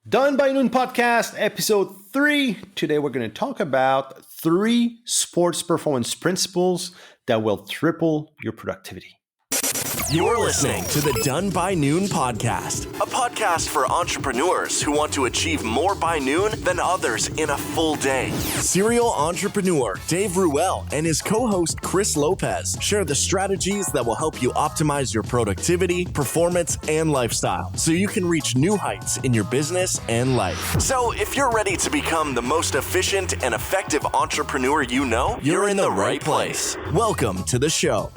Done by Noon Podcast, episode 3. Today we're going to talk about 3 sports performance principles that will triple your productivity. You're listening to the Done by Noon Podcast, a podcast for entrepreneurs who want to achieve more by noon than others in a full day. Serial entrepreneur Dave Ruel and his co-host Chris Lopez share the strategies that will help you optimize your productivity, performance, and lifestyle so you can reach new heights in your business and life. So if you're ready to become the most efficient and effective entrepreneur you know, you're in the right place. Welcome to the show.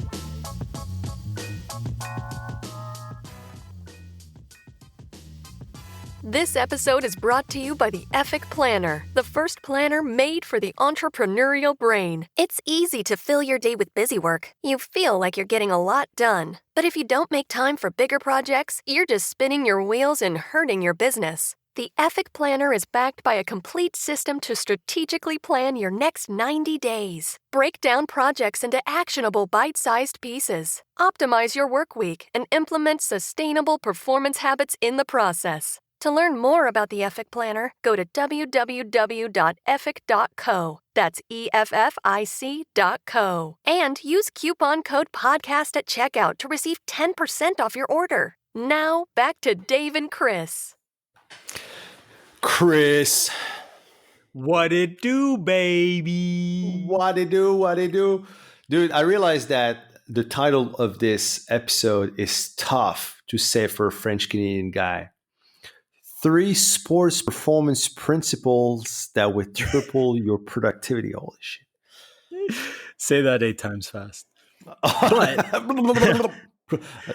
This episode is brought to you by the Effic Planner, the first planner made for the entrepreneurial brain. It's easy to fill your day with busy work. You feel like you're getting a lot done. But if you don't make time for bigger projects, you're just spinning your wheels and hurting your business. The Effic Planner is backed by a complete system to strategically plan your next 90 days. Break down projects into actionable bite-sized pieces. Optimize your work week and implement sustainable performance habits in the process. To learn more about the Effic Planner, go to www.effic.co. That's EFFIC.co. And use coupon code PODCAST at checkout to receive 10% off your order. Now, back to Dave and Chris. Chris. What it do, baby? What it do? Dude, I realized that the title of this episode is tough to say for a French-Canadian guy. 3 sports performance principles that would triple your productivity. Holy shit. Say that 8 times fast.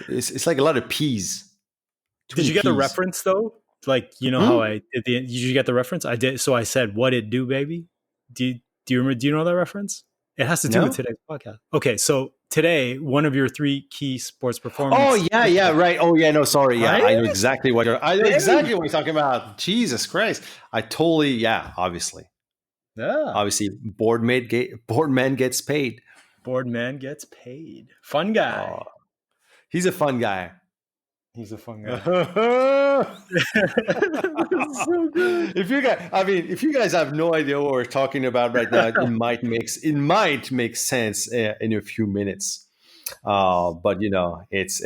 It's like a lot of P's. Did you get the reference though? Like, you know how I did did you get the reference? I did. So I said, what it do, baby? Do you remember? Do you know that reference? It has to do with today's podcast. Okay. So today, one of your 3 key sports performance. Oh yeah, right. Oh yeah, no, sorry. Yeah, Right? I know exactly what you're talking about. Jesus Christ. Obviously. Yeah. Obviously, board man gets paid. Board man gets paid. Fun guy. He's a fun guy. He's a fun guy. So good. If you guys have no idea what we're talking about right now, it might make sense in a few minutes. But you know, it's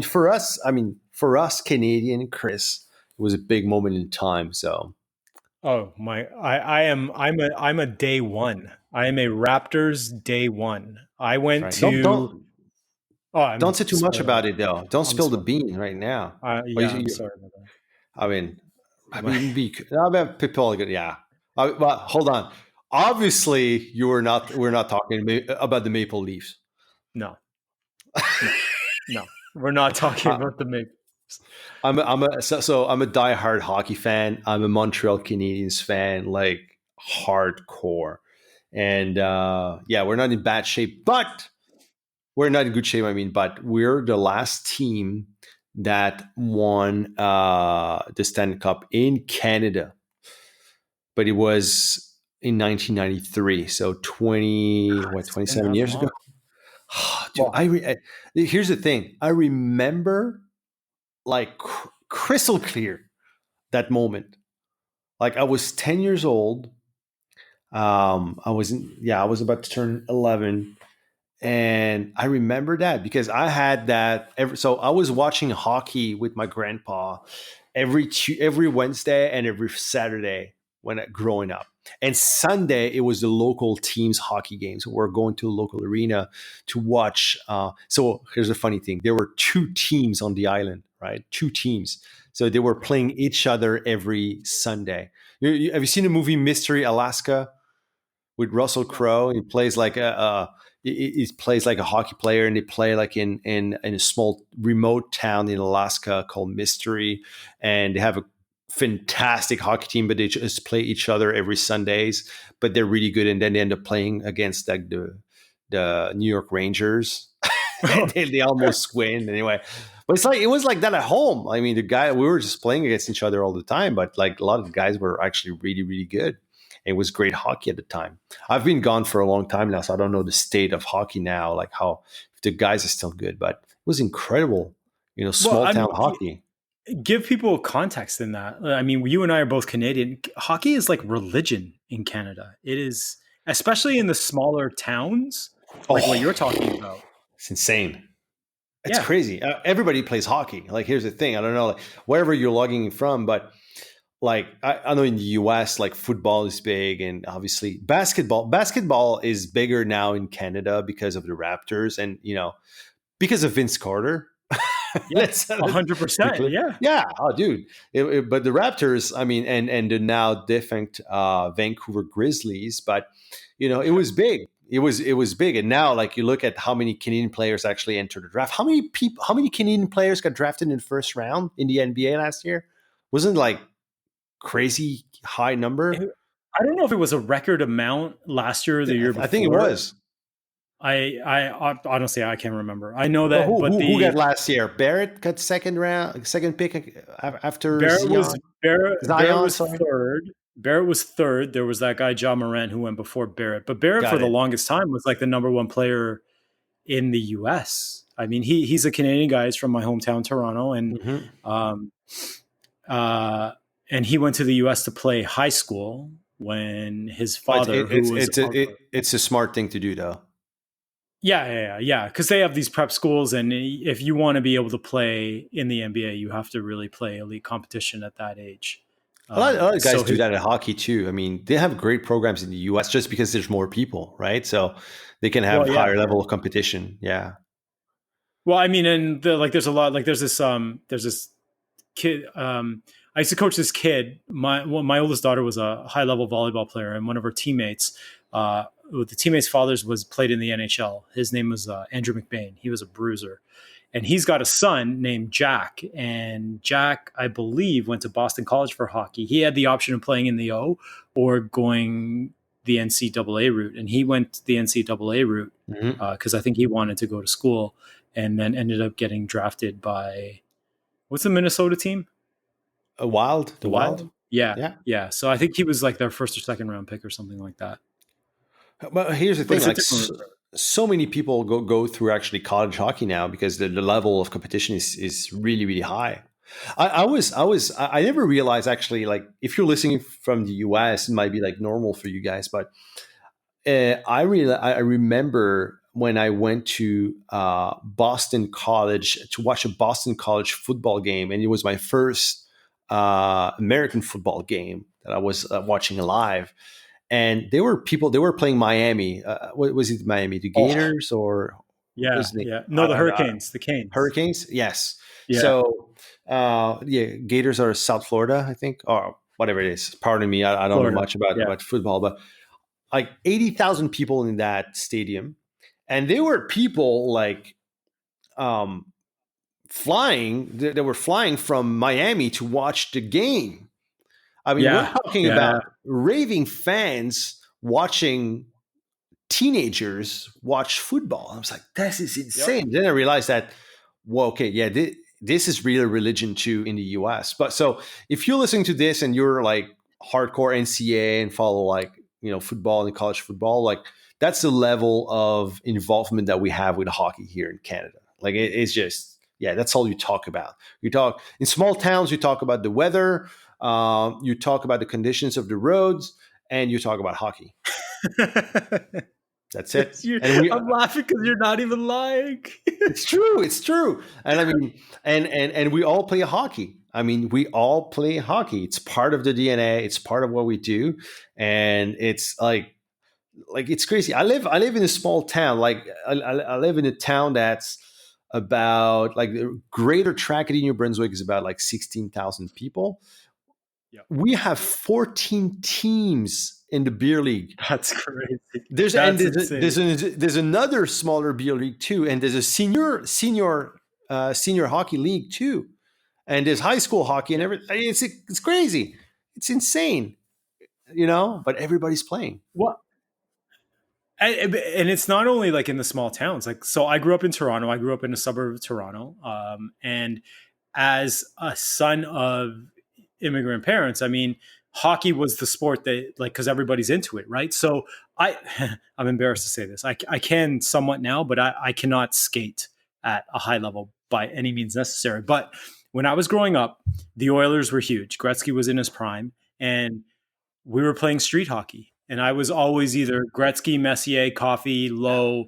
for us Canadian, Chris, it was a big moment in time. So, I'm a day one. I am a Raptors day one. I went right. to. Don't say too much about it, though. Don't spill the bean right now. I'm sorry about that. People are good. Yeah. But hold on. Obviously, we're not talking about the Maple Leafs. No, we're not talking about the Maple Leafs. I'm a diehard hockey fan. I'm a Montreal Canadiens fan, like hardcore. And we're not in bad shape, but. We're not in good shape, but we're the last team that won the Stanley Cup in Canada. But it was in 1993, so 27 years ago. Dude, here's the thing. I remember like crystal clear that moment. Like I was 10 years old. I was about to turn 11. And I remember that because I had that. So I was watching hockey with my grandpa every Wednesday and every Saturday growing up. And Sunday, it was the local team's hockey games. We're going to a local arena to watch. So here's the funny thing. There were 2 teams on the island, right? 2 teams. So they were playing each other every Sunday. Have you seen the movie Mystery Alaska with Russell Crowe? He plays like he plays like a hockey player, and they play like in a small remote town in Alaska called Mystery, and they have a fantastic hockey team, but they just play each other every Sundays, but they're really good, and then they end up playing against like the New York Rangers. they almost win anyway. But it was like that at home. We were just playing against each other all the time, but like a lot of the guys were actually really, really good. It was great hockey at the time. I've been gone for a long time now, so I don't know the state of hockey now, like how if the guys are still good, but it was incredible, small town hockey. give people context in that. I mean, you and I are both Canadian. Hockey is like religion in Canada. It is, especially in the smaller towns, like what you're talking Oh, about. it's insane. It's Yeah. crazy. Everybody plays hockey. Like, here's the thing. I don't know, like, wherever you're logging from, but like, I know in the US, like football is big, and obviously basketball. Basketball is bigger now in Canada because of the Raptors, and because of Vince Carter. Yeah. let's be 100%. clear. Yeah. Yeah, oh, dude. But the Raptors, I mean, and the now defunct Vancouver Grizzlies, but it was big. It was big, and now, like, you look at how many Canadian players actually entered the draft. How many Canadian players got drafted in the first round in the NBA last year? Wasn't it, like, crazy high number? I don't know if it was a record amount last year or the year I think it before. was. I honestly, I can't remember. I know Well, that, but who got last year? Barrett got second pick after Barrett Zion. was Sorry, third. Barrett was third. There was that guy John Moran who went before Barrett, but Barrett for got the it. longest time was like the number one player in the U.S. I mean, he's a Canadian guy. He's from my hometown, Toronto, Mm-hmm. um, uh, and he went to the U.S. to play high school when his father, who was It's a smart thing to do, though. yeah, because they have these prep schools, and if you want to be able to play in the NBA, you have to really play elite competition at that age. A lot of guys So do that at hockey too. I mean, they have great programs in the U.S. just because there's more people, right? So they can have well, yeah. higher level of competition. Yeah. Well, I mean, and there's a lot, like there's this kid. I used to coach this kid. My oldest daughter was a high level volleyball player, and one of her teammates, the teammate's father's was played in the NHL. His name was Andrew McBain. He was a bruiser, and he's got a son named Jack. And Jack, I believe, went to Boston College for hockey. He had the option of playing in the O or going the NCAA route, and he went the NCAA route Mm-hmm. because I think he wanted to go to school, and then ended up getting drafted by what's the Minnesota team? Wild, The the Wild. Wild? Yeah. Yeah. Yeah. So I think he was like their first or second round pick or something like that. But here's the But thing: it's a like, different. so many people go through actually college hockey now because the level of competition is really, really high. I never realized, actually, like, if you're listening from the US, it might be like normal for you guys, but I remember when I went to Boston College to watch a Boston College football game, and it was my first American football game that I was watching live. And there were people. They were playing Miami. What was it? Miami, the Oh, Gators, or what yeah. was the Yeah. No, the Hurricanes, the Canes. Hurricanes? Yes. Yeah. So yeah, Gators are South Florida, I think, or whatever it is. Pardon me, I don't know Florida. much about Yeah. football, but like 80,000 people in that stadium, and there were people like um, flying. They were flying from Miami to watch the game. I mean, we're Yeah. talking Yeah. about raving fans watching teenagers watch football. I was like, this is Yep. insane. Then I realized that, well, okay, yeah, this is real religion too in the US. But so if you're listening to this and you're like hardcore NCAA and follow, like, football and college football, like, that's the level of involvement that we have with hockey here in Canada. Like, it's just, yeah, that's all you talk about. You talk in small towns, you talk about the weather, you talk about the conditions of the roads, and you talk about hockey. That's it. And I'm laughing because you're not even lying. it's true. It's true. And I mean, and we all play hockey. I mean, we all play hockey. It's part of the DNA. It's part of what we do. And it's like it's crazy. I live in a small town. Like, I live in a town that's about, like, the greater Tracadie, New Brunswick is about like 16,000 people. Yep. We have 14 teams in the beer league. That's crazy. There's another smaller beer league too, and there's a senior hockey league too, and there's high school hockey and everything. It's crazy. It's insane, but everybody's playing. What? And it's not only like in the small towns. Like, so I grew up in Toronto. I grew up in a suburb of Toronto, and as a son of immigrant parents, I mean, hockey was the sport that, like, because everybody's into it, right? So I'm embarrassed to say this. I can somewhat now, but I cannot skate at a high level by any means necessary. But when I was growing up, the Oilers were huge. Gretzky was in his prime, and we were playing street hockey. And I was always either Gretzky, Messier, Coffey, Lowe.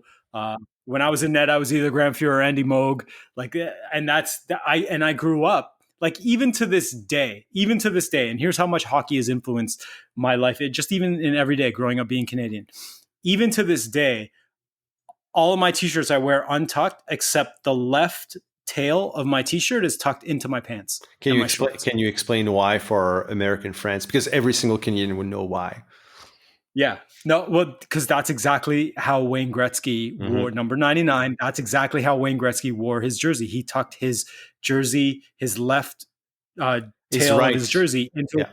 When I was in net, I was either Grand Fuhrer or Andy Moog. Like, and I grew up like even to this day. And here's how much hockey has influenced my life. It just even in every day growing up being Canadian. Even to this day, all of my t-shirts I wear untucked, except the left tail of my t-shirt is tucked into my pants. Can you explain why for American friends? Because every single Canadian would know why. Yeah. No, well, because that's exactly how Wayne Gretzky wore number 99. That's exactly how Wayne Gretzky wore his jersey. He tucked his jersey, his left tail of his jersey into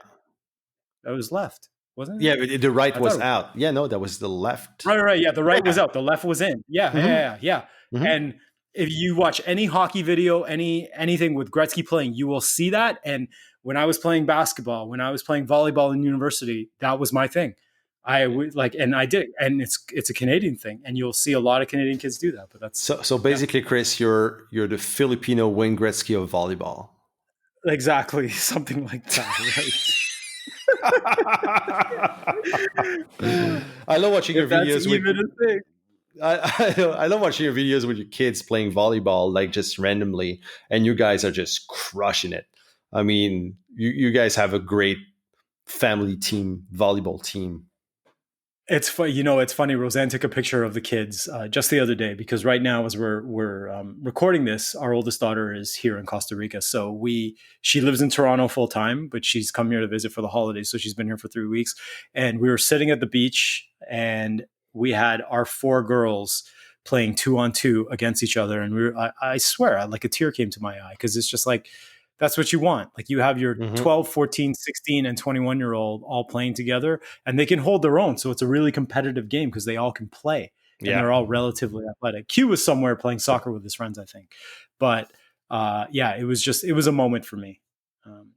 that was left, wasn't it? Yeah, the right was out. Yeah, no, that was the left. Right. Yeah, the right was out. The left was in. Yeah. Mm-hmm. And if you watch any hockey video, anything with Gretzky playing, you will see that. And when I was playing basketball, when I was playing volleyball in university, that was my thing. I would like, and I did, and it's a Canadian thing, and you'll see a lot of Canadian kids do that. But that's so basically, Chris, you're the Filipino Wayne Gretzky of volleyball. Exactly, something like that, right? I love watching your videos I love watching your videos with your kids playing volleyball, like just randomly, and you guys are just crushing it. I mean, you guys have a great family team, volleyball team. It's funny, it's funny. Roseanne took a picture of the kids just the other day because right now, as we're recording this, our oldest daughter is here in Costa Rica. So she lives in Toronto full time, but she's come here to visit for the holidays. So she's been here for 3 weeks, and we were sitting at the beach, and we had our 4 girls playing 2-on-2 against each other, and I swear, like a tear came to my eye because it's just like. That's what you want. Like you have your 12, 14, 16, and 21-year-old all playing together, and they can hold their own. So it's a really competitive game because they all can play, and they're all relatively athletic. Q was somewhere playing soccer with his friends, I think. But it was a moment for me.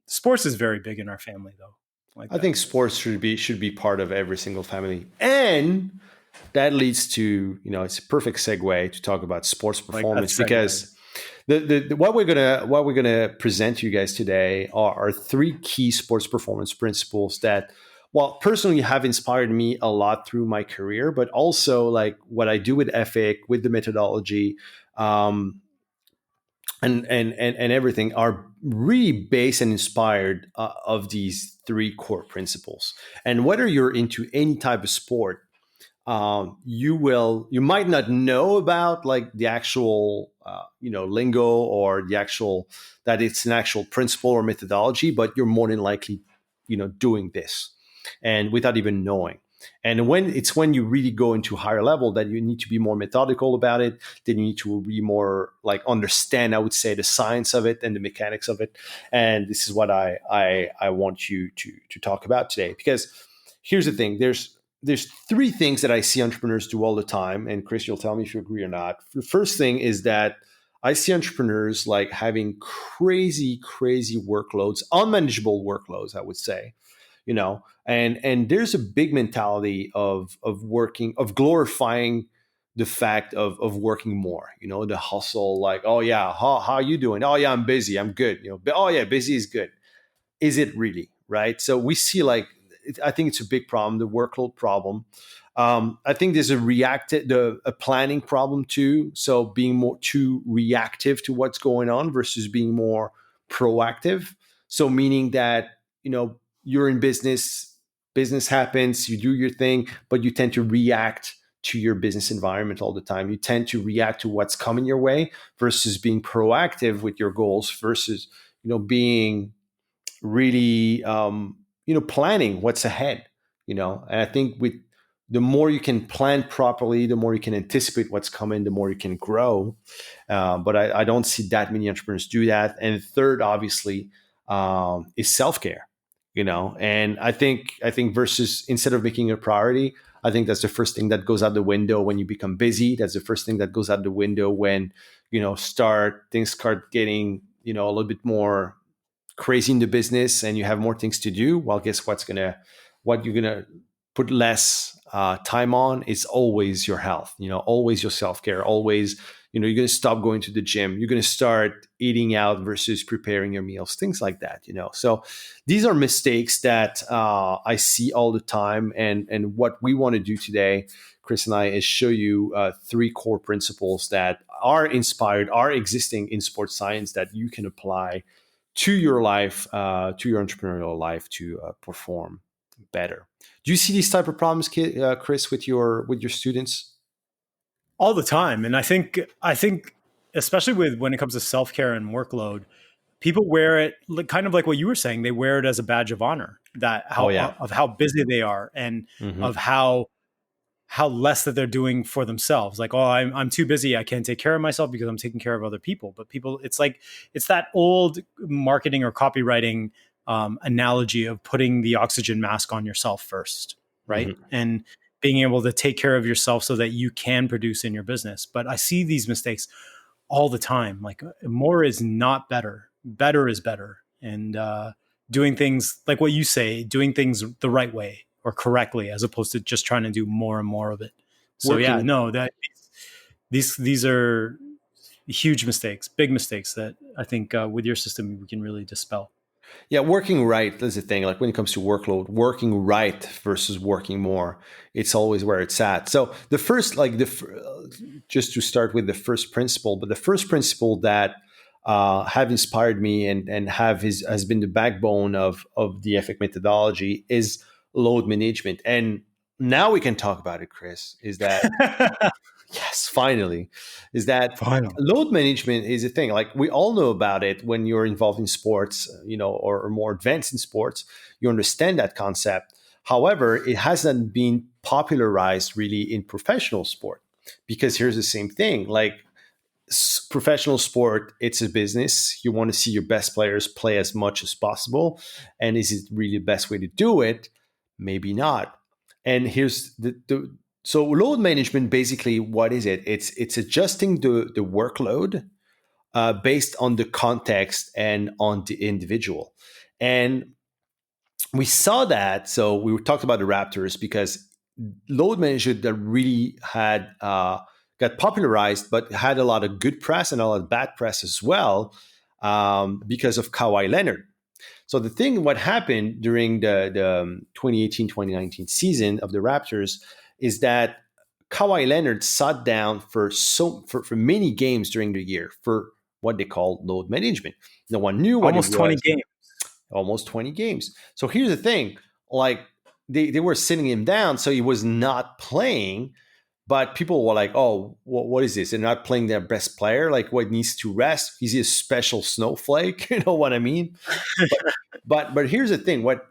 Sports is very big in our family, though. I think sports should be part of every single family, and that leads to it's a perfect segue to talk about sports performance because. What we're gonna present to you guys today are 3 key sports performance principles that, well, personally have inspired me a lot through my career, but also like what I do with Effic, with the methodology, and everything are really based and inspired of these 3 core principles. And whether you're into any type of sport, you might not know about like the actual lingo or the actual that it's an actual principle or methodology, but you're more than likely doing this and without even knowing. And when you really go into higher level that you need to be more methodical about it, then you need to be more like understand, I would say, the science of it and the mechanics of it. And this is what I want you to talk about today, because here's the thing. There's 3 things that I see entrepreneurs do all the time. And Chris, you'll tell me if you agree or not. The first thing is that I see entrepreneurs like having crazy workloads, unmanageable workloads, I would say, and there's a big mentality of glorifying the fact of working more, the hustle, like, oh yeah, how are you doing? Oh yeah, I'm busy. I'm good. Oh yeah, busy is good. Is it really? Right. So we see I think it's a big problem, the workload problem. I think there's a planning problem too. So being more too reactive to what's going on versus being more proactive. So meaning that, you're in business happens, you do your thing, but you tend to react to your business environment all the time. You tend to react to what's coming your way versus being proactive with your goals versus, being really, planning what's ahead, and I think with the more you can plan properly, the more you can anticipate what's coming, the more you can grow. But I don't see that many entrepreneurs do that. And third, obviously, is self-care, and I think versus instead of making it a priority, I think that's the first thing that goes out the window when you become busy. That's the first thing that goes out the window when, things start getting, a little bit more crazy in the business and you have more things to do. Well, guess what you're gonna put less time on is always your health, always your self-care, always you're going to stop going to the gym. You're going to start eating out versus preparing your meals, things like that. So these are mistakes that I see all the time. And what we want to do today, Chris and I, is show you 3 core principles that are inspired, are existing in sports science that you can apply to your life, to your entrepreneurial life, to perform better. Do you see these type of problems, Chris, with your students? All the time. And I think especially with when it comes to self-care and workload, people wear it kind of like what you were saying. They wear it as a badge of honor, that Oh yeah. of how busy they are, and Mm-hmm. of how less that they're doing for themselves. Like, oh, I'm too busy, I can't take care of myself because I'm taking care of other people. But people, it's that old marketing or copywriting analogy of putting the oxygen mask on yourself first, right? Mm-hmm. And being able to take care of yourself so that you can produce in your business. But I see these mistakes all the time. Like, more is not better. Better is better. And doing things like what you say, doing things the right way or correctly, as opposed to just trying to do more and more of it. So yeah, Working. no, that these are huge mistakes, big mistakes that I think with your system we can really dispel. Yeah, working right is the thing. Like when it comes to workload, working right versus working more, it's always where it's at. So the first, just to start with the first principle, but the first principle that have inspired me and has been the backbone of the Effic methodology is load management. And now we can talk about it, Chris. Is that yes, finally, is that Final. load management is a thing. Like we all know about it when you're involved in sports, or more advanced in sports, you understand that concept. However, it hasn't been popularized really in professional sport because here's the same thing. Like professional sport, it's a business. You want to see your best players play as much as possible. And is it really the best way to do it? Maybe not. And here's so load management, basically, what is it? It's adjusting the workload based on the context and on the individual. And we saw that. So we talked about the Raptors because load management that really had got popularized, but had a lot of good press and a lot of bad press as well because of Kawhi Leonard. So what happened during the 2018-2019 season of the Raptors is that Kawhi Leonard sat down for many games during the year for what they call load management. No one knew what Almost it 20 was. games. Almost 20 games. So here's the thing, like they were sitting him down, so he was not playing, but people were like, oh, what is this? They're not playing their best player. Like what needs to rest? He's a special snowflake. You know what I mean? But here's the thing. What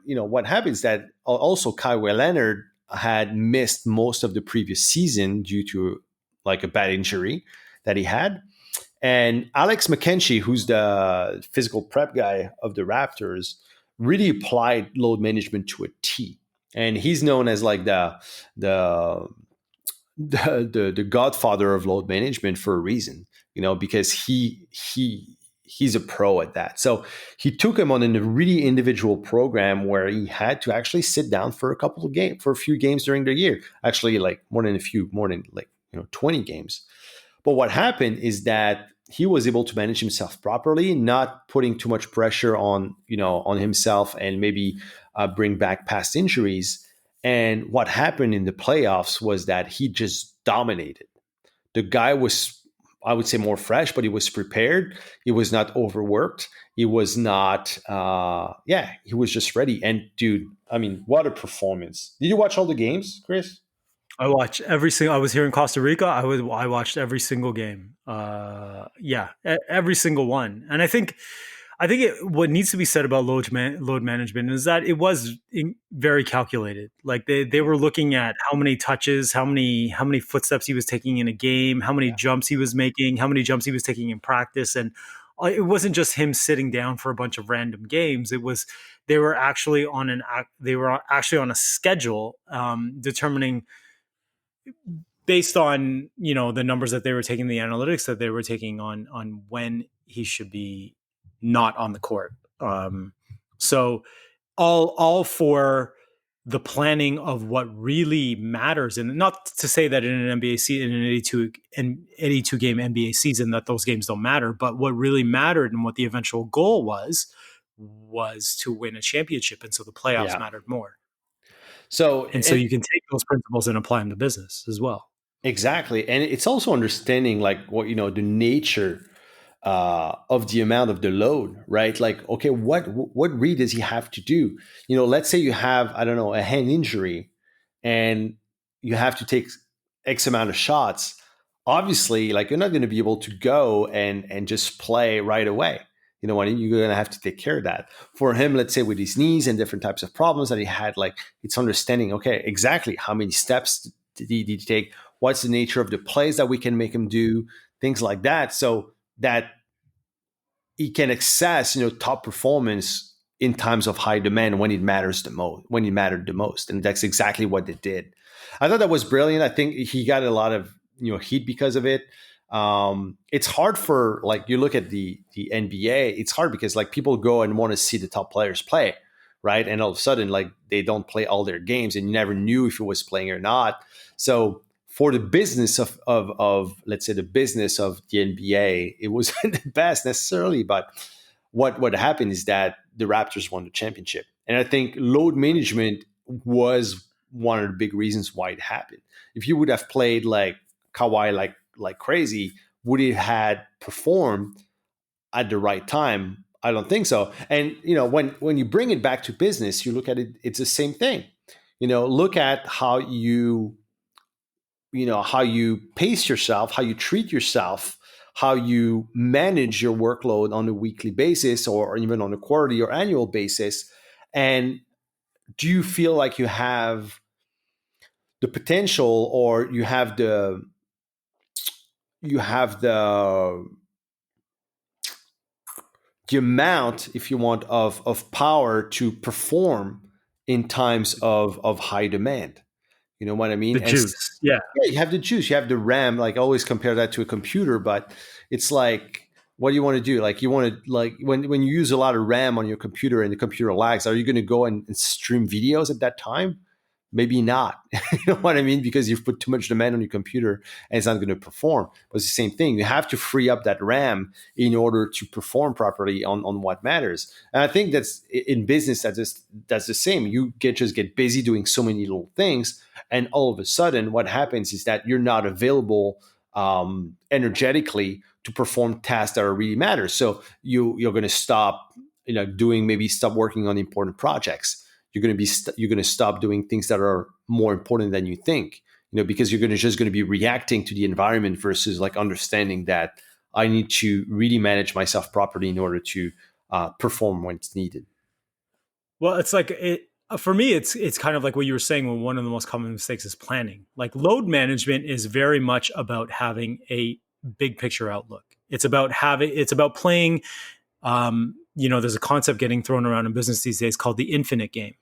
happens that also Kawhi Leonard had missed most of the previous season due to like a bad injury that he had. And Alex McKenzie, who's the physical prep guy of the Raptors, really applied load management to a T. And he's known as like the godfather of load management for a reason, because he's a pro at that. So he took him on a really individual program where he had to actually sit down for a few games during the year. Actually, like more than 20 games. But what happened is that he was able to manage himself properly, not putting too much pressure on himself and maybe bring back past injuries. And what happened in the playoffs was that he just dominated. The guy was, I would say, more fresh, but he was prepared. He was not overworked. He was not, he was just ready. And dude, I mean, what a performance. Did you watch all the games, Chris? I watched every single. I was here in Costa Rica. I watched every single game. Every single one. And I think what needs to be said about load management is that it was very calculated. Like they were looking at how many touches, how many footsteps he was taking in a game, how many jumps he was making, how many jumps he was taking in practice, and it wasn't just him sitting down for a bunch of random games. It was they were actually on a schedule determining, based on the numbers that they were taking, the analytics that they were taking on when he should be not on the court. So all for the planning of what really matters. And not to say that in an NBA season, in an 82 game NBA season, that those games don't matter, but what really mattered and what the eventual goal was to win a championship. And so the playoffs Yeah. mattered more. So, And so you can take those principles and apply them to business as well. exactly. And it's also understanding like what, the nature of the amount of the load, right? Like, okay, what read does he have to do? Let's say you have, I don't know, a hand injury and you have to take X amount of shots. Obviously, like you're not going to be able to go and just play right away. You know what I mean? You're going to have to take care of that. For him, let's say with his knees and different types of problems that he had, like it's understanding, okay, exactly how many steps did he take? What's the nature of the plays that we can make him do? Things like that. So that he can access, top performance in times of high demand when it matters the most, when it mattered the most. And that's exactly what they did. I thought that was brilliant. I think he got a lot of, heat because of it. It's hard for, like, you look at the NBA, it's hard because like people go and want to see the top players play, right? And all of a sudden, like they don't play all their games and you never knew if it was playing or not. So for the business of let's say the business of the NBA, it wasn't the best necessarily, but what happened is that the Raptors won the championship. And I think load management was one of the big reasons why it happened. If you would have played like Kawhi like crazy, would it had performed at the right time? I don't think so. And when you bring it back to business, you look at it, it's the same thing. Look at how you pace yourself, how you treat yourself, how you manage your workload on a weekly basis or even on a quarterly or annual basis. And do you feel like you have the potential or you have the amount, if you want, of power to perform in times of high demand? You know what I mean? The juice. Yeah, you have the juice, you have the RAM. Like, I always compare that to a computer, but it's like, what do you want to do? Like, you want to, like, when you use a lot of RAM on your computer and the computer lags, are you going to go and stream videos at that time? Maybe not. You know what I mean? Because you've put too much demand on your computer and it's not going to perform. But it's the same thing. You have to free up that RAM in order to perform properly on what matters. And I think that's in business, that's the same. You just get busy doing so many little things. And all of a sudden, what happens is that you're not available energetically to perform tasks that are really matter. So you're going to stop, stop working on important projects. You're going to stop doing things that are more important than you think, because you're just going to be reacting to the environment versus like understanding that I need to really manage myself properly in order to perform when it's needed. Well, it's like for me, it's kind of like what you were saying when one of the most common mistakes is planning. Like load management is very much about having a big picture outlook. It's about playing, there's a concept getting thrown around in business these days called the infinite game,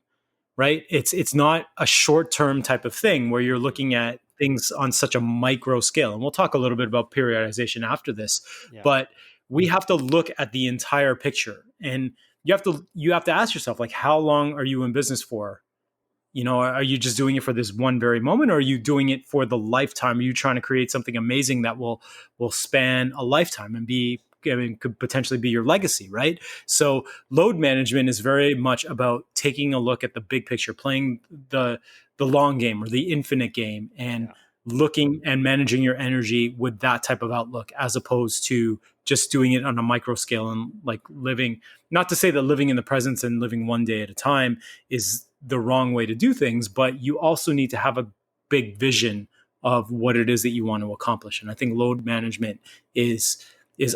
right? It's not a short-term type of thing where you're looking at things on such a micro scale. And we'll talk a little bit about periodization after this, but we have to look at the entire picture. And you have to ask yourself, like, how long are you in business for? Are you just doing it for this one very moment, or are you doing it for the lifetime? Are you trying to create something amazing that will span a lifetime and could potentially be your legacy, right? So load management is very much about taking a look at the big picture, playing the long game or the infinite game, and looking and managing your energy with that type of outlook, as opposed to just doing it on a micro scale and like living. Not to say that living in the present and living one day at a time is the wrong way to do things, but you also need to have a big vision of what it is that you want to accomplish. And I think load management is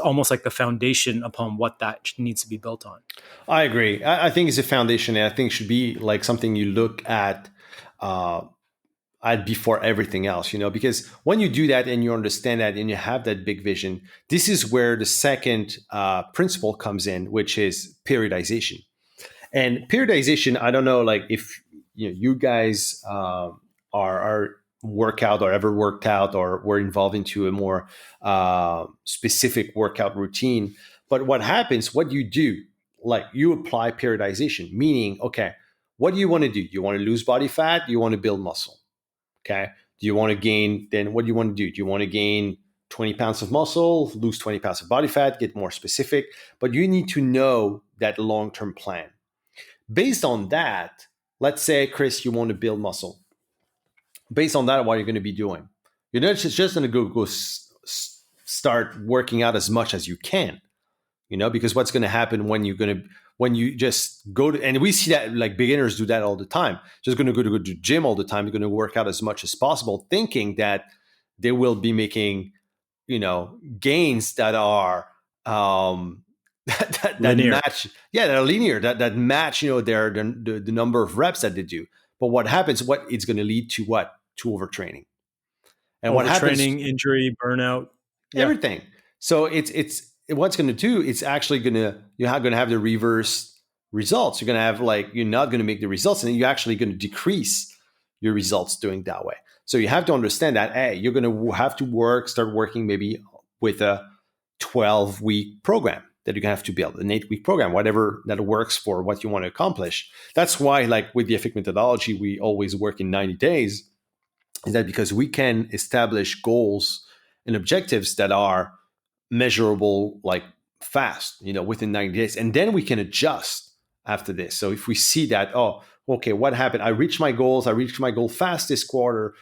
almost like the foundation upon what that needs to be built on. I agree. I think it's a foundation, and I think it should be like something you look at before everything else, because when you do that and you understand that and you have that big vision, this is where the second principle comes in, which is periodization. And periodization, I don't know, like if you guys are workout or ever worked out or were involved into a more specific workout routine. But what happens, what you do, like you apply periodization, meaning, okay, what do you want to do? You want to lose body fat? You want to build muscle? Okay. Do you want to gain, then what do you want to do? Do you want to gain 20 pounds of muscle, lose 20 pounds of body fat, get more specific? But you need to know that long-term plan. Based on that, let's say, Chris, you want to build muscle. Based on that, what you're going to be doing? You're not just going to go start working out as much as you can, because what's going to happen when you just go to, and we see that like beginners do that all the time, just going to go to the gym all the time, you're going to work out as much as possible, thinking that they will be making, gains that are, that match, that are linear, that match, the number of reps that they do. But what happens, what it's going to lead to to overtraining. And what happens, injury, burnout, everything. So it's what's going to do, it's actually you're going to have the reverse results. You're going to have you're not going to make the results, and you're actually going to decrease your results doing that way. So you have to understand that, hey, you're going to have to start working maybe with a 12-week program that you're going to have to build, an 8-week program, whatever that works for what you want to accomplish. That's why, with the Effic methodology, we always work in 90 days. Is that because we can establish goals and objectives that are measurable, fast, within 90 days. And then we can adjust after this. So if we see that, oh, okay, what happened? I reached my goals. I reached my goal fast this quarter,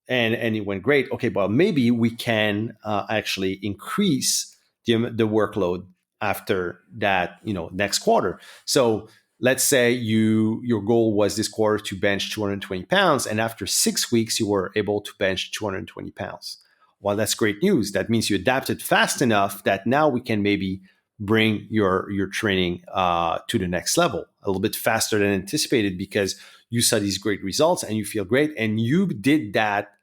and it went great. Okay, well, maybe we can actually increase the workload after that, next quarter. So let's say your goal was this quarter to bench 220 pounds, and after 6 weeks, you were able to bench 220 pounds. Well, that's great news. That means you adapted fast enough that now we can maybe bring your training to the next level a little bit faster than anticipated, because you saw these great results and you feel great, and you did that,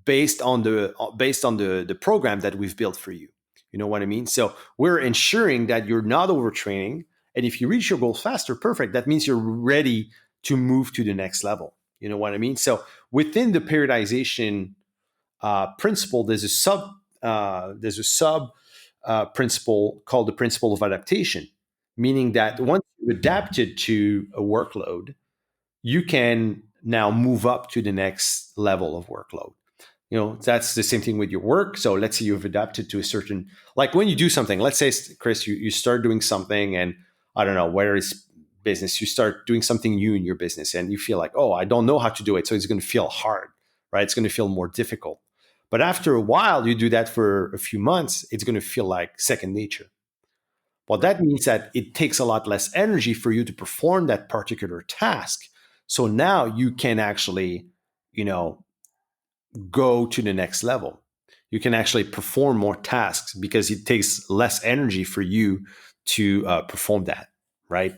based on the program that we've built for you. You know what I mean? So we're ensuring that you're not overtraining. And if you reach your goals faster, perfect. That means you're ready to move to the next level. You know what I mean? So within the periodization principle, there's a sub principle called the principle of adaptation, meaning that once you adapted to a workload, you can now move up to the next level of workload. That's the same thing with your work. So let's say you've adapted to a certain, when you do something, let's say, Chris, you start doing something, and I don't know, whether it's business, you start doing something new in your business, and you feel like, oh, I don't know how to do it. So it's going to feel hard, right? It's going to feel more difficult. But after a while, you do that for a few months, it's going to feel like second nature. Well, that means that it takes a lot less energy for you to perform that particular task. So now you can actually, go to the next level. You can actually perform more tasks because it takes less energy for you to perform that, right?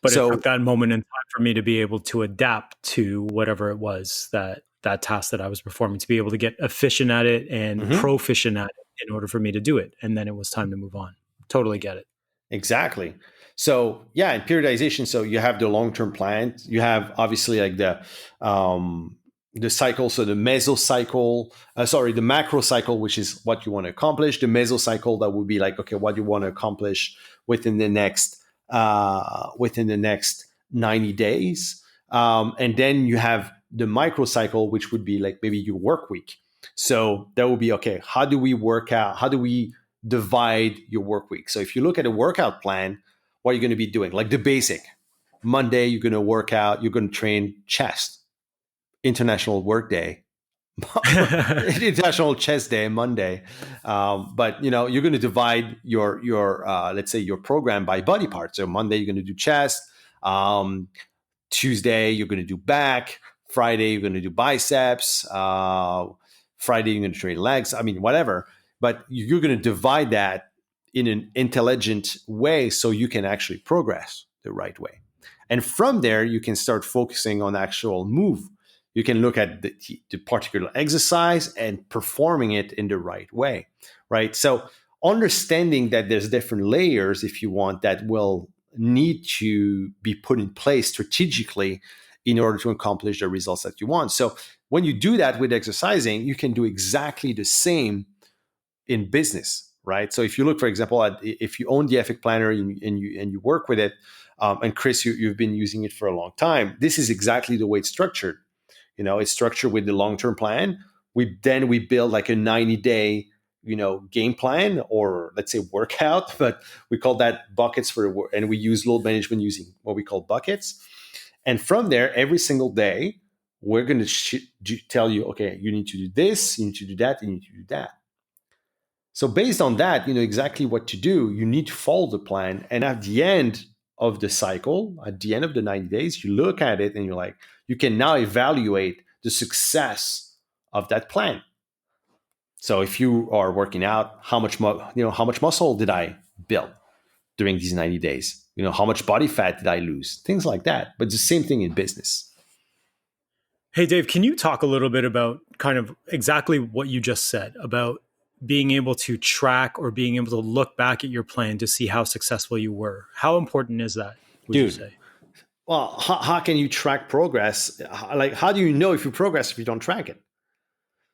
But it took that moment in time for me to be able to adapt to whatever it was that task that I was performing, to be able to get efficient at it and proficient at it in order for me to do it. And then it was time to move on. Totally get it. Exactly. So yeah, in periodization, so you have the long-term plan. You have obviously the cycle, so the mesocycle, the macro cycle, which is what you want to accomplish. The mesocycle, that would be okay, what you want to accomplish within the next 90 days. And then you have the microcycle, which would be maybe your work week. So that would be, okay, how do we work out? How do we divide your work week? So if you look at a workout plan, what are you going to be doing? The basic. Monday, you're going to work out, you're going to train chest. International Work Day, International Chest Day, Monday. But you're going to divide your let's say your program by body part. So Monday you're going to do chest. Tuesday you're going to do back. Friday you're going to do biceps. Friday you're going to train legs. I mean, whatever. But you're going to divide that in an intelligent way so you can actually progress the right way. And from there you can start focusing on actual move. You can look at the particular exercise and performing it in the right way, right? So understanding that there's different layers, if you want, that will need to be put in place strategically in order to accomplish the results that you want. So when you do that with exercising, you can do exactly the same in business, right? So if you look, for example, at if you own the Effic Planner and you work with it, and Chris, you've been using it for a long time. This is exactly the way it's structured. It's structured with the long-term plan. We build like a 90-day, game plan, or let's say workout, but we call that buckets and we use load management using what we call buckets. And from there, every single day, we're going to tell you, okay, you need to do this, you need to do that, you need to do that. So based on that, you know exactly what to do. You need to follow the plan. And at the end of the cycle, at the end of the 90 days, you look at it and you're like, you can now evaluate the success of that plan. So if you are working out, how much muscle did I build during these 90 days? How much body fat did I lose? Things like that. But it's the same thing in business. Hey, Dave, can you talk a little bit about kind of exactly what you just said about being able to track or being able to look back at your plan to see how successful you were? How important is that, would you say? Well, how can you track progress? Like, how do you know if you progress if you don't track it?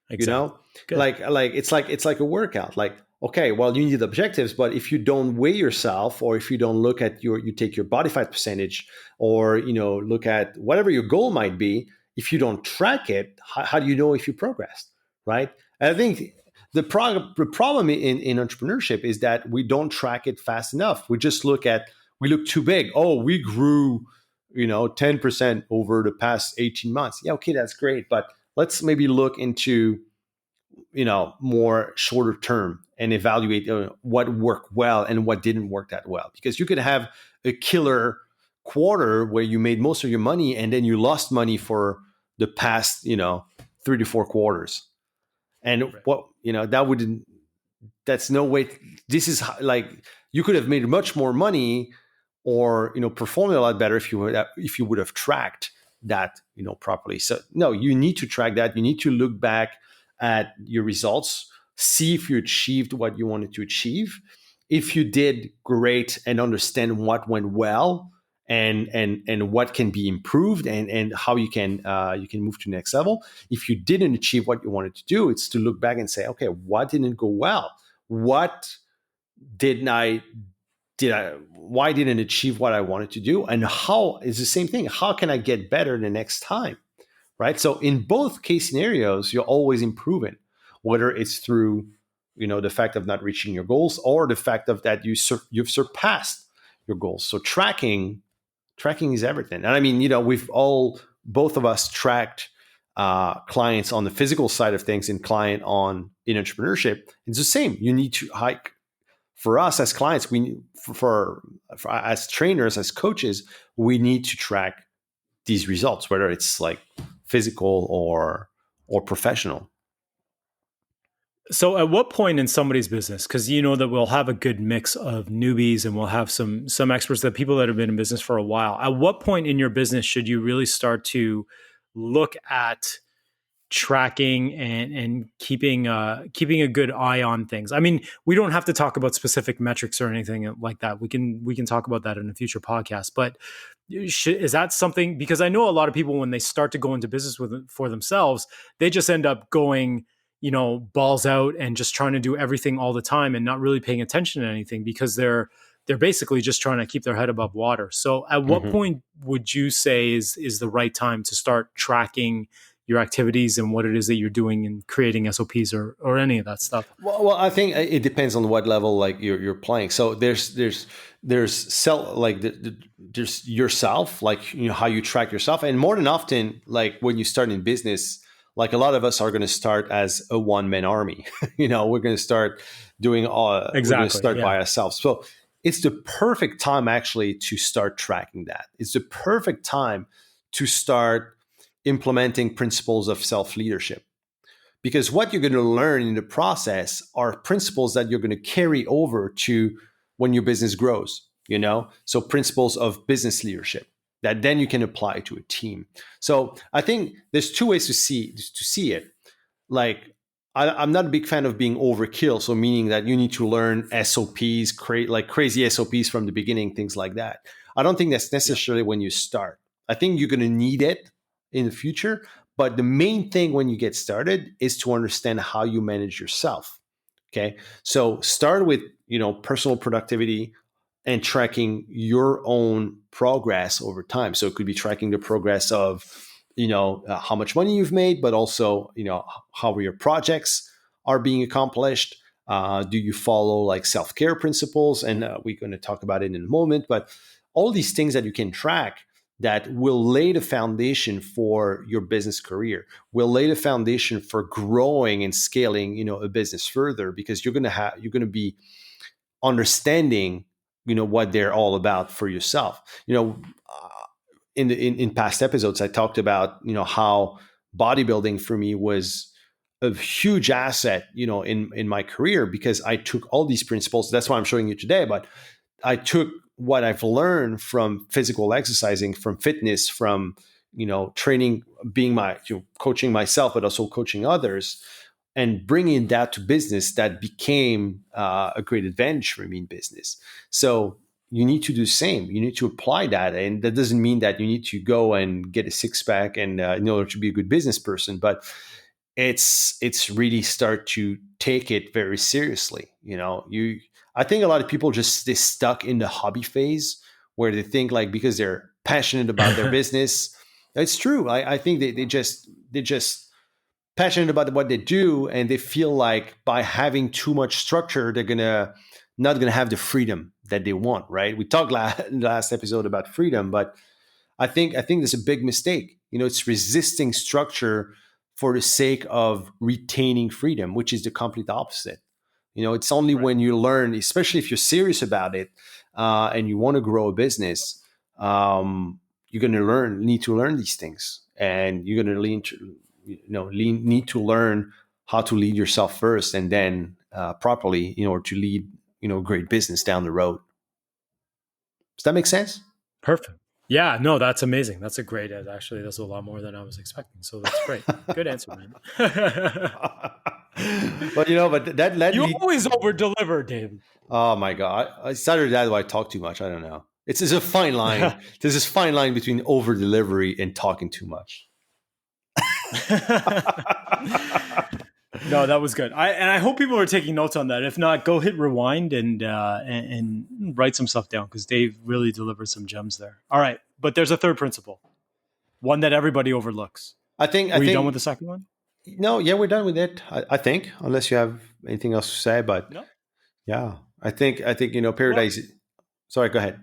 Exactly. Like it's like a workout. Like, okay, well, you need objectives, but if you don't weigh yourself, or if you don't look at you take your body fat percentage, or look at whatever your goal might be, if you don't track it, how do you know if you progressed, right? And I think the problem in entrepreneurship is that we don't track it fast enough. We look too big. Oh, we grew 10% over the past 18 months. Yeah, okay, that's great, but let's maybe look into more shorter term and evaluate what worked well and what didn't work that well. Because you could have a killer quarter where you made most of your money and then you lost money for the past 3 to 4 quarters. And that's no way. This is like, you could have made much more money or performed a lot better if you would have tracked that properly. So no, you need to track that. You need to look back at your results, see if you achieved what you wanted to achieve. If you did, great, and understand what went well and what can be improved and how you can move to the next level. If you didn't achieve what you wanted to do, it's to look back and say, okay, what didn't go well? What why didn't achieve what I wanted to do? And how is the same thing. How can I get better the next time? Right. So in both case scenarios, you're always improving, whether it's through, the fact of not reaching your goals or the fact of that you've surpassed your goals. So tracking is everything. And I mean, both of us tracked clients on the physical side of things and client in entrepreneurship. It's the same. You need to for us as clients, for as trainers, as coaches, we need to track these results, whether it's like physical or professional. So at what point in somebody's business, because that we'll have a good mix of newbies and we'll have some experts, that people that have been in business for a while, at what point in your business should you really start to look at tracking and keeping a good eye on things? I mean, we don't have to talk about specific metrics or anything like that. We can talk about that in a future podcast. But is that something? Because I know a lot of people, when they start to go into business for themselves, they just end up going, balls out and just trying to do everything all the time and not really paying attention to anything, because they're basically just trying to keep their head above water. So at what point would you say is the right time to start tracking your activities and what it is that you're doing and creating SOPs or any of that stuff? Well, I think it depends on what level like you're playing. So there's yourself, like how you track yourself, and more than often, like when you start in business, like a lot of us are going to start as a one-man army. We're going to start doing we're going to start by ourselves. So it's the perfect time actually to start tracking that. It's the perfect time to start implementing principles of self-leadership, because what you're going to learn in the process are principles that you're going to carry over to when your business grows, so principles of business leadership that then you can apply to a team. So I think there's two ways to see it. Like, I'm not a big fan of being overkill. So meaning that you need to learn SOPs, create like crazy SOPs from the beginning, things like that. I don't think that's necessarily when you start. I think you're going to need it in the future. But the main thing when you get started is to understand how you manage yourself. Okay. So start with, personal productivity and tracking your own progress over time. So it could be tracking the progress of, how much money you've made, but also, how your projects are being accomplished. Do you follow like self-care principles? And we're going to talk about it in a moment, but all these things that you can track that will lay the foundation for your business career, will lay the foundation for growing and scaling, a business further, because you're going to be understanding, what they're all about for yourself. In past episodes, I talked about, how bodybuilding for me was a huge asset, in my career, because I took all these principles. That's why I'm showing you today. But I took what I've learned from physical exercising, from fitness, from, training, being coaching myself, but also coaching others, and bringing that to business. That became a great advantage for me in business. So you need to do the same. You need to apply that. And that doesn't mean that you need to go and get a six pack and in order to be a good business person, but it's really start to take it very seriously. I think a lot of people just they stuck in the hobby phase where they think like because they're passionate about their business. It's true. I think they just passionate about what they do, and they feel like by having too much structure, they're not gonna have the freedom that they want. Right? We talked in the last episode about freedom, but I think that's a big mistake. It's resisting structure for the sake of retaining freedom, which is the complete opposite. It's only Right. when you learn, especially if you're serious about it, and you want to grow a business, you're going to need to learn these things, and you're going to need to learn how to lead yourself first, and then properly in order to lead, great business down the road. Does that make sense? Perfect. Yeah, no, that's amazing. That's a great ad. Actually, that's a lot more than I was expecting. So that's great. Good answer, man. But that led You me. always over deliver, David. Oh my god! It's either that or I talk too much. I don't know. It's a fine line. There's this fine line between over delivery and talking too much. No, that was good. I hope people are taking notes on that. If not, go hit rewind and write some stuff down, because Dave really delivered some gems there. All right, but there's a third principle, one that everybody overlooks. I think. Were you done with the second one? No, yeah, we're done with it. I think, unless you have anything else to say, but No. yeah, I think paradise. Sorry, go ahead.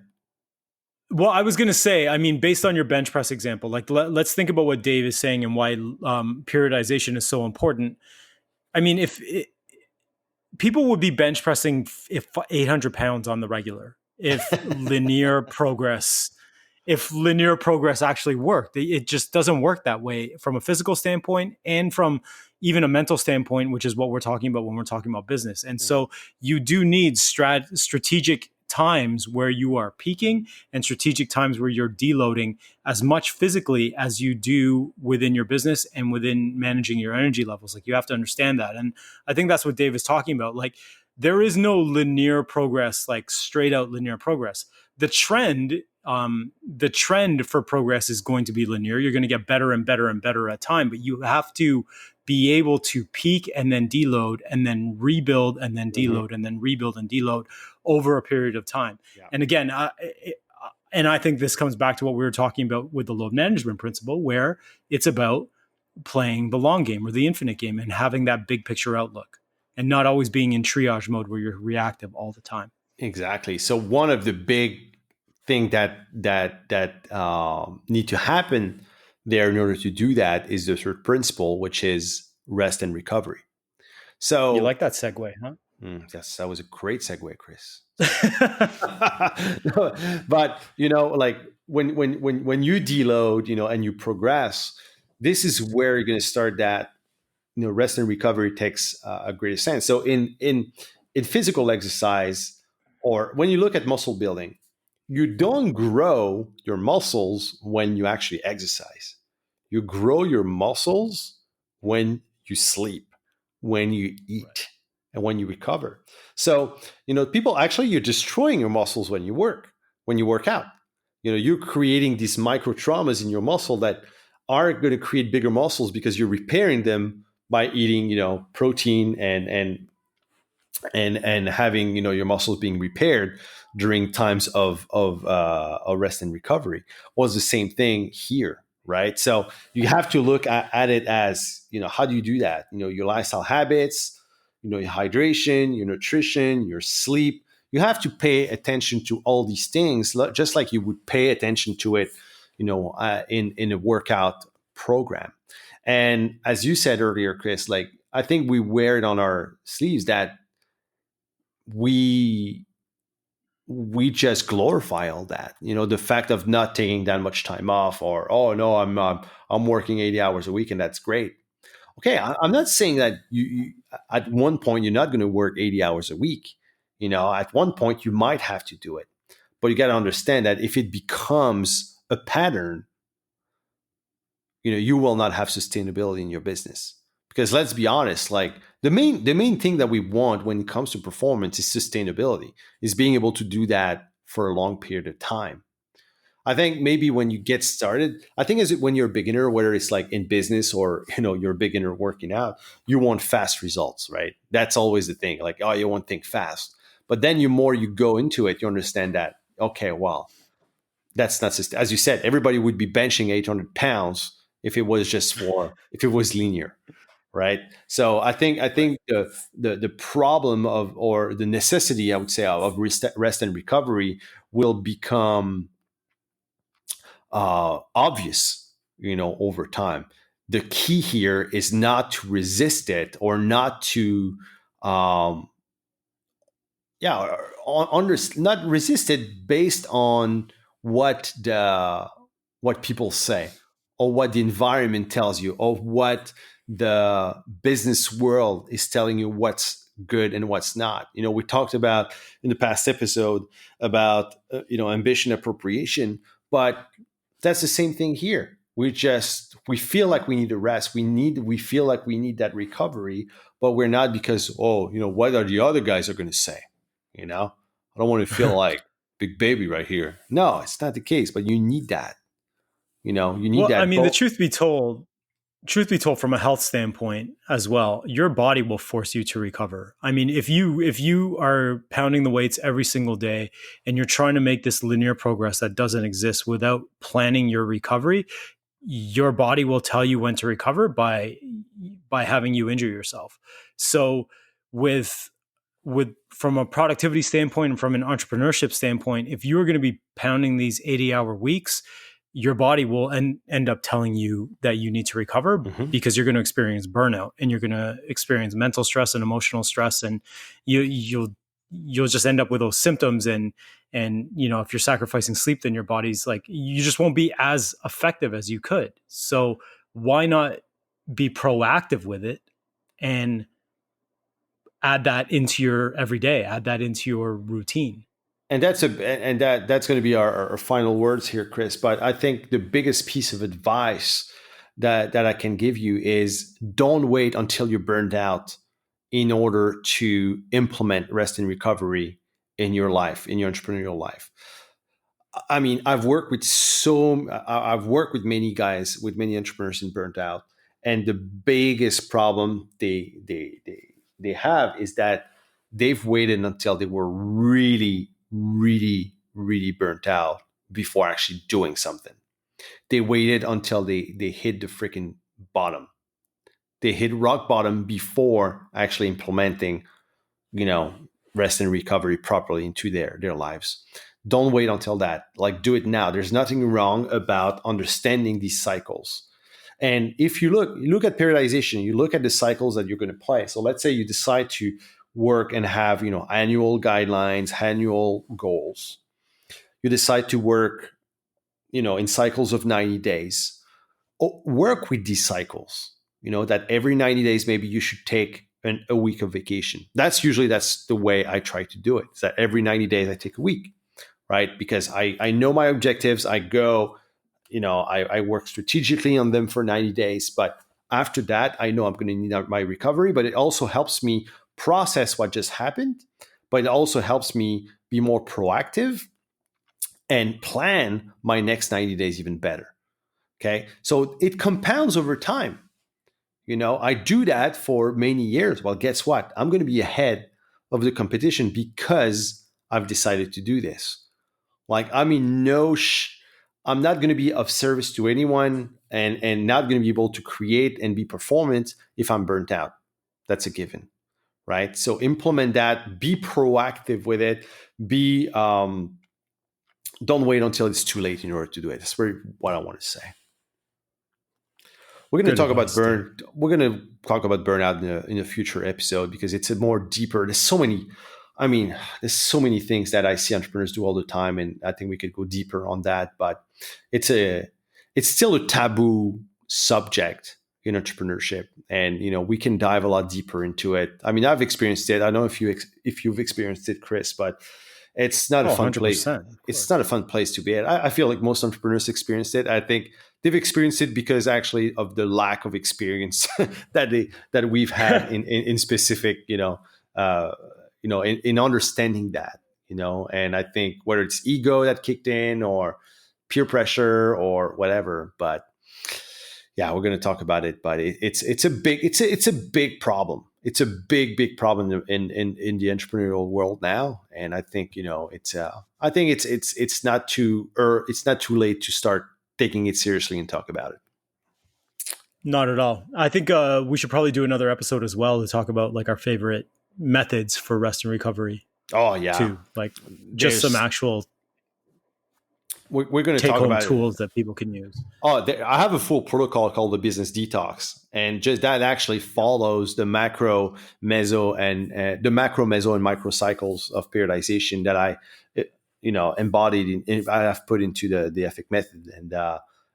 Well, I was going to say, I mean, based on your bench press example, like let's think about what Dave is saying and why periodization is so important. I mean, people would be bench pressing if 800 pounds on the regular, if linear progress actually worked. It just doesn't work that way from a physical standpoint and from even a mental standpoint, which is what we're talking about when we're talking about business. And so you do need strategic times where you are peaking and strategic times where you're deloading as much physically as you do within your business and within managing your energy levels. Like, you have to understand that. And I think that's what Dave is talking about. Like, there is no linear progress, like straight out linear progress. The trend for progress is going to be linear. You're going to get better and better and better at time, but you have to be able to peak and then deload and then rebuild and then deload and then rebuild and deload over a period of time. Yeah. And again, I think this comes back to what we were talking about with the load management principle, where it's about playing the long game or the infinite game and having that big picture outlook and not always being in triage mode where you're reactive all the time. Exactly. So one of the big thing that need to happen there in order to do that is the third principle, which is rest and recovery. So you like that segue, huh? Yes, that was a great segue, Chris. But like when you deload, and you progress, this is where you're going to start that. Rest and recovery takes a greater sense. So in physical exercise, or when you look at muscle building, you don't grow your muscles when you actually exercise. You grow your muscles when you sleep, when you eat, right, and when you recover. So, people actually, you're destroying your muscles when you work out. You're creating these micro traumas in your muscle that are going to create bigger muscles because you're repairing them by eating, protein and and having your muscles being repaired during times of a rest and recovery was the same thing here, right? So you have to look at it as how do you do that? Your lifestyle habits, your hydration, your nutrition, your sleep. You have to pay attention to all these things, just like you would pay attention to it, in a workout program. And as you said earlier, Chris, like I think we wear it on our sleeves that we we just glorify all that. The fact of not taking that much time off, or oh no, I'm working 80 hours a week, and that's great. Okay, I'm not saying that you at one point you're not going to work 80 hours a week. At one point you might have to do it, but you got to understand that if it becomes a pattern, you will not have sustainability in your business. Because let's be honest, like the main thing that we want when it comes to performance is sustainability, is being able to do that for a long period of time. I think maybe when you get started, I think as when you're a beginner, whether it's like in business or you're a beginner working out, you want fast results, right? That's always the thing. Like, oh, you want to think fast. But then more you go into it, you understand that, okay, well, that's not just, as you said, everybody would be benching 800 pounds if it was if it was linear, right? So I think the problem of, or the necessity, I would say, of rest and recovery will become obvious, over time. The key here is not to resist it, or not to um, yeah, not resisted based on what people say, or what the environment tells you, or what the business world is telling you what's good and what's not. We talked about in the past episode about ambition appropriation, but that's the same thing here. We feel like we need a rest. We feel like we need that recovery, but we're not, because what are the other guys are going to say? I don't want to feel like big baby right here. No, it's not the case, but you need that. You need Well, that. I mean, the truth be told, from a health standpoint as well, your body will force you to recover. I mean, if you are pounding the weights every single day and you're trying to make this linear progress that doesn't exist without planning your recovery, your body will tell you when to recover by having you injure yourself. So with from a productivity standpoint and from an entrepreneurship standpoint, if you're going to be pounding these 80-hour weeks, your body will end up telling you that you need to recover, because you're going to experience burnout, and you're going to experience mental stress and emotional stress, and you'll just end up with those symptoms. And if you're sacrificing sleep, then your body's like, you just won't be as effective as you could. So why not be proactive with it and add that into your everyday, add that into your routine? And that's going to be our final words here, Chris. But I think the biggest piece of advice that I can give you is, don't wait until you're burned out in order to implement rest and recovery in your life, in your entrepreneurial life. I mean, I've worked with many guys, with many entrepreneurs in burnt out, and the biggest problem they have is that they've waited until they were really, really, really burnt out before actually doing something. They waited until they hit the freaking bottom. They hit rock bottom before actually implementing, rest and recovery properly into their lives. Don't wait until that. Like, do it now. There's nothing wrong about understanding these cycles. And if you look at periodization, you look at the cycles that you're going to play. So let's say you decide to work and have, annual guidelines, annual goals. You decide to work, in cycles of 90 days. Work with these cycles, that every 90 days, maybe you should take a week of vacation. That's the way I try to do it. Is that every 90 days I take a week, right? Because I know my objectives. I go, I work strategically on them for 90 days. But after that, I know I'm going to need my recovery. But it also helps me process what just happened. But it also helps me be more proactive and plan my next 90 days even better. Okay. So it compounds over time. I do that for many years. Well, guess what? I'm going to be ahead of the competition because I've decided to do this. Like, I mean, I'm not going to be of service to anyone and not going to be able to create and be performant if I'm burnt out. That's a given, right? So implement that, be proactive with it, don't wait until it's too late in order to do it. That's really what I want to say. We're going to talk about burnout in a future episode because it's a more deeper. There's so many things that I see entrepreneurs do all the time, and I think we could go deeper on that. But it's still a taboo subject in entrepreneurship, and we can dive a lot deeper into it. I mean, I've experienced it. I don't know if you've experienced it, Chris, but it's not a fun place. It's not a fun place to be at. I feel like most entrepreneurs experienced it. I think they've experienced it because actually of the lack of experience that we've had in specific, in understanding that, and I think whether it's ego that kicked in or peer pressure or whatever, but yeah, we're going to talk about it. But it's a big problem. It's a big problem in the entrepreneurial world now, and I think it's not too late to start taking it seriously and talk about it. Not at all. I think we should probably do another episode as well to talk about like our favorite methods for rest and recovery. Oh yeah, too. Like just some actual. We're going to talk about tools that people can use. I have a full protocol called the business detox, and just that actually follows the macro, meso, and micro cycles of periodization that I, embodied I have put into the Effic method, and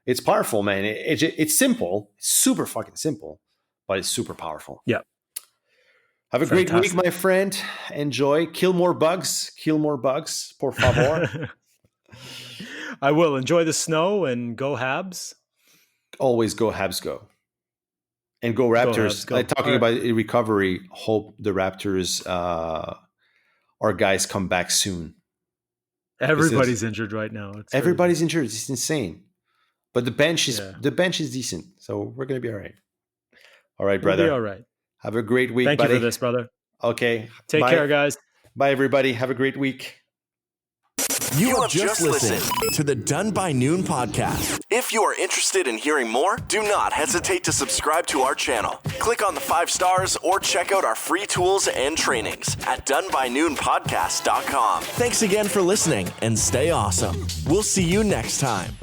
it's powerful, man. It's simple, it's super fucking simple, but it's super powerful. Yeah. Have a great week, my friend. Enjoy. Kill more bugs, por favor. I will. Enjoy the snow and go Habs. Always go Habs, go. And go Raptors. Go Habs, go. Talking about recovery, hope the Raptors, our guys come back soon. Everybody's injured right now. Everybody's injured. It's insane. But the bench is decent. So we're going to be all right. All right, brother. We'll be all right. Have a great week, buddy. Thank you for this, brother. Okay. Take care, guys. Bye, everybody. Have a great week. You have just listened to the Done by Noon podcast. If you are interested in hearing more, do not hesitate to subscribe to our channel. Click on the 5 stars or check out our free tools and trainings at donebynoonpodcast.com. Thanks again for listening and stay awesome. We'll see you next time.